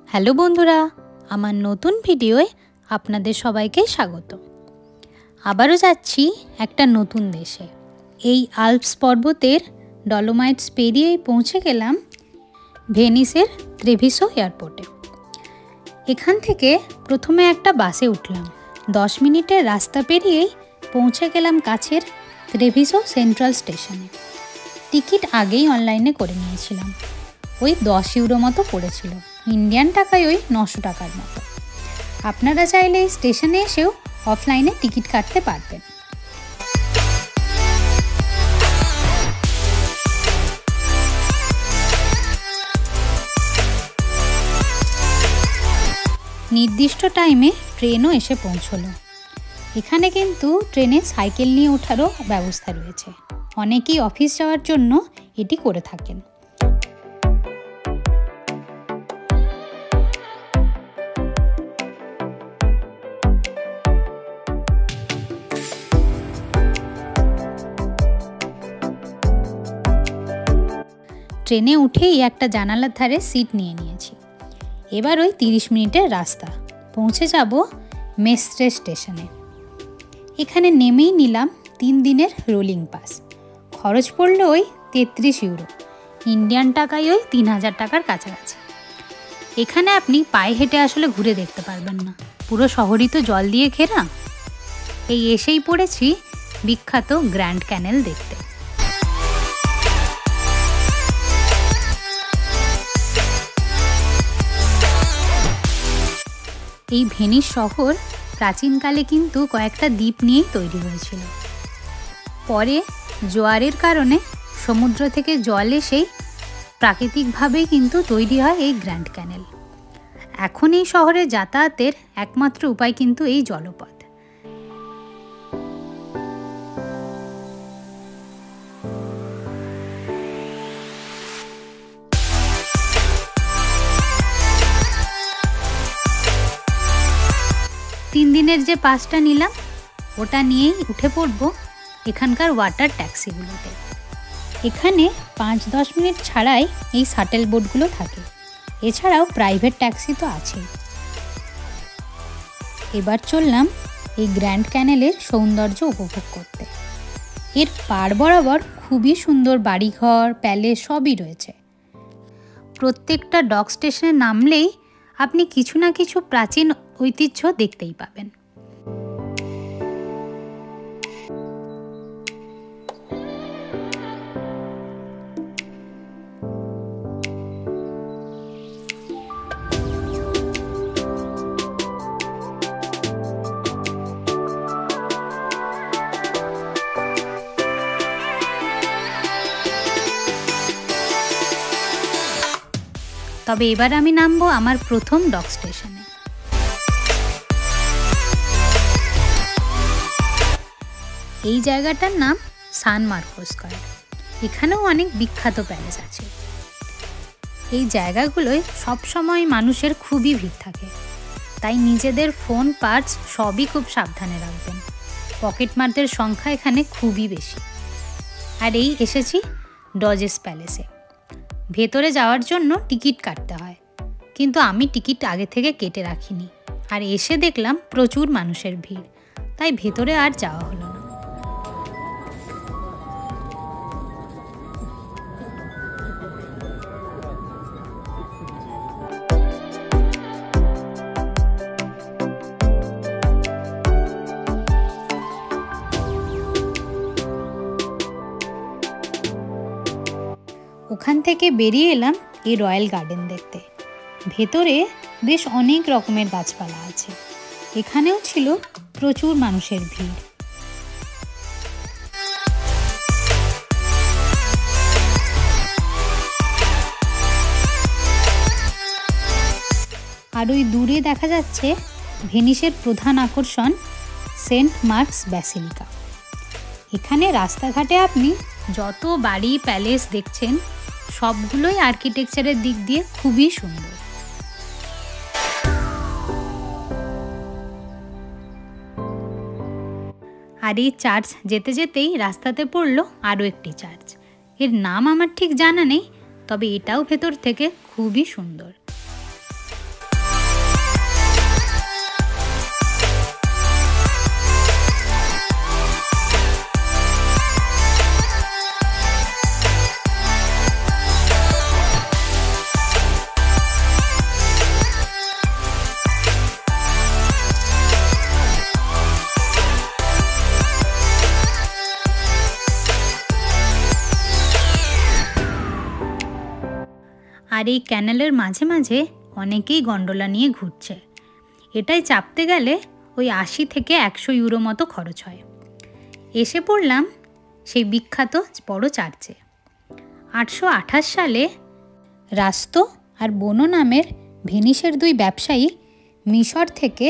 Hello বন্ধুরা, আমার নতুন ভিডিওয় আপনাদের সবাইকে স্বাগত। আবারও যাচ্ছি একটা নতুন দেশে। এই আল্পস পর্বতের ডলোমাইটস পেরিয়েই পৌঁছে গেলাম ভেনিসের ট্রেভিসো এয়ারপোর্টে। এখান থেকে প্রথমে একটা বাসে উঠলাম। 10 মিনিটের রাস্তা পেরিয়েই পৌঁছে গেলাম কাছের ট্রেভিসো সেন্ট্রাল স্টেশনে। টিকিট আগেই অনলাইনে করে নিয়েছিলাম। ওই 10 ইউরো মতো পড়েছিল, ইন্ডিয়ান টাকায় ওই 900 টাকার মতো। আপনারা চাইলে এই স্টেশনে এসেও অফলাইনে টিকিট কাটতে পারবেন। নির্দিষ্ট টাইমে ট্রেনও এসে পৌঁছলো। এখানে কিন্তু ট্রেনে সাইকেল নিয়ে ওঠারও ব্যবস্থা রয়েছে। অনেকেই অফিস যাওয়ার জন্য এটি করে থাকেন। ট্রেনে উঠেই একটা জানালার ধারে সিট নিয়ে নিয়েছি। এবার ওই 30 মিনিটের রাস্তা, পৌঁছে যাব মেস্ট্রে স্টেশনে। এখানে নেমেই নিলাম 3 দিনের রোলিং পাস। খরচ পড়লো ওই 33 ইউরো, ইন্ডিয়ান টাকায় ওই 3000 টাকার কাছাকাছি। এখানে আপনি পায়ে হেঁটে আসলে ঘুরে দেখতে পারবেন না, পুরো শহরই তো জল দিয়ে ঘেরা। এই এসেই পড়েছি বিখ্যাত গ্র্যান্ড ক্যানেল দেখতে। এই ভেনিস শহর প্রাচীনকালে কিন্তু কয়েকটা দ্বীপ নিয়েই তৈরি হয়েছিল। পরে জোয়ারের কারণে সমুদ্র থেকে জল এসেই প্রাকৃতিকভাবেই কিন্তু তৈরি হয় এই গ্র্যান্ড ক্যানেল। এখন এই শহরে যাতায়াতের একমাত্র উপায় কিন্তু এই জলপথ। তিন দিনের যে পাসটা নিলাম ওটা নিয়েই উঠে পড়ব এখানকার ওয়াটার ট্যাক্সিগুলোতে। এখানে 5-10 মিনিট ছাড়াই এই শাটেল বোটগুলো থাকে। এছাড়াও প্রাইভেট ট্যাক্সি তো আছেই। এবার চললাম এই গ্র্যান্ড ক্যানেলের সৌন্দর্য উপভোগ করতে। এর পাড় বরাবর খুবই সুন্দর বাড়িঘর, প্যালেস সবই রয়েছে। প্রত্যেকটা ডক স্টেশনে নামলেই আপনি কিছু না কিছু প্রাচীন ঐতিহ্য দেখতেই পাবেন। তবে এবার আমি নামবো আমার প্রথম ডক স্টেশনে। এই জায়গাটার নাম সান মার্কো স্কয়ার। এখানেও অনেক বিখ্যাত প্যালেস আছে। এই জায়গাগুলোয় সবসময় মানুষের খুবই ভিড় থাকে, তাই নিজেদের ফোন, পার্স সবই খুব সাবধানে রাখবেন। পকেটমারদের সংখ্যা এখানে খুবই বেশি। আর এই এসেছি ডজেস প্যালেসে। ভেতরে যাওয়ার জন্য টিকিট কাটতে হয়, কিন্তু আমি টিকিট আগে থেকে কেটে রাখিনি। আর এসে দেখলাম প্রচুর মানুষের ভিড়, তাই ভেতরে আর যাওয়া হলো না। ওখান থেকে বেরিয়ে এলাম এই রয়্যাল গার্ডেন দেখতে। ভেতরে বেশ অনেক রকমের গাছপালা আছে। এখানেও ছিল প্রচুর মানুষের ভিড়। আর ওই দূরে দেখা যাচ্ছে ভেনিসের প্রধান আকর্ষণ সেন্ট মার্কস ব্যাসিলিকা। এখানে রাস্তাঘাটে আপনি যত বাড়ি, প্যালেস দেখছেন সবগুলোই আর্কিটেকচারের দিক দিয়ে খুবই সুন্দর। আর এই চার্চ যেতে যেতেই রাস্তাতে পড়লো আরও একটি চার্চ। এর নাম আমার ঠিক জানা নেই, তবে এটাও ভেতর থেকে খুবই সুন্দর। আর এই ক্যানেলের মাঝে মাঝে অনেকেই গন্ডোলা নিয়ে ঘুরছে। এটাই চাপতে গেলে ওই 80 থেকে 100 ইউরো মতো খরচ হয়। এসে পড়লাম সেই বিখ্যাত বড় চার্চে। 828 সালে রাস্তো আর বোনো নামের ভেনিসের 2 ব্যবসায়ী মিশর থেকে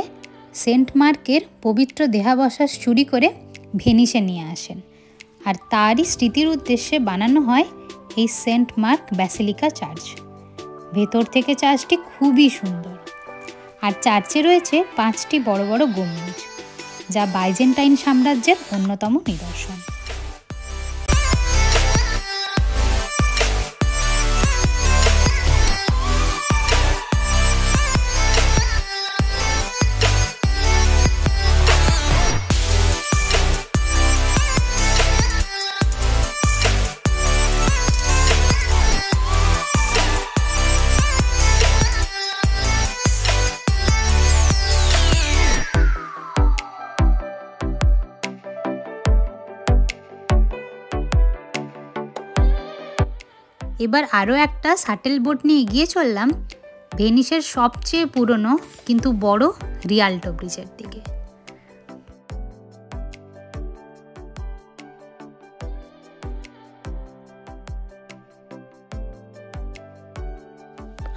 সেন্ট মার্কের পবিত্র দেহাবশেষ চুরি করে ভেনিসে নিয়ে আসেন, আর তারই স্মৃতির উদ্দেশ্যে বানানো হয় এই সেন্ট মার্ক ব্যাসিলিকা চার্চ। ভেতর থেকে চার্চটি খুবই সুন্দর, আর চার্চে রয়েছে 5টি বড় বড় গম্বুজ, যা বাইজেন্টাইন সাম্রাজ্যের অন্যতম নিদর্শন। এবার আরও একটা শাটেল বোট নিয়ে এগিয়ে চললাম ভেনিসের সবচেয়ে পুরনো কিন্তু বড় রিয়াল্টো ব্রিজের দিকে।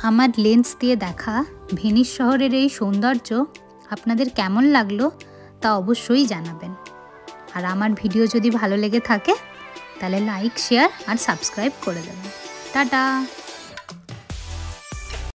আমার লেন্স দিয়ে দেখা ভেনিস শহরের এই সৌন্দর্য আপনাদের কেমন লাগলো তা অবশ্যই জানাবেন। আর আমার ভিডিও যদি ভালো লেগে থাকে তাহলে লাইক, শেয়ার আর সাবস্ক্রাইব করে দেবেন। টাটা।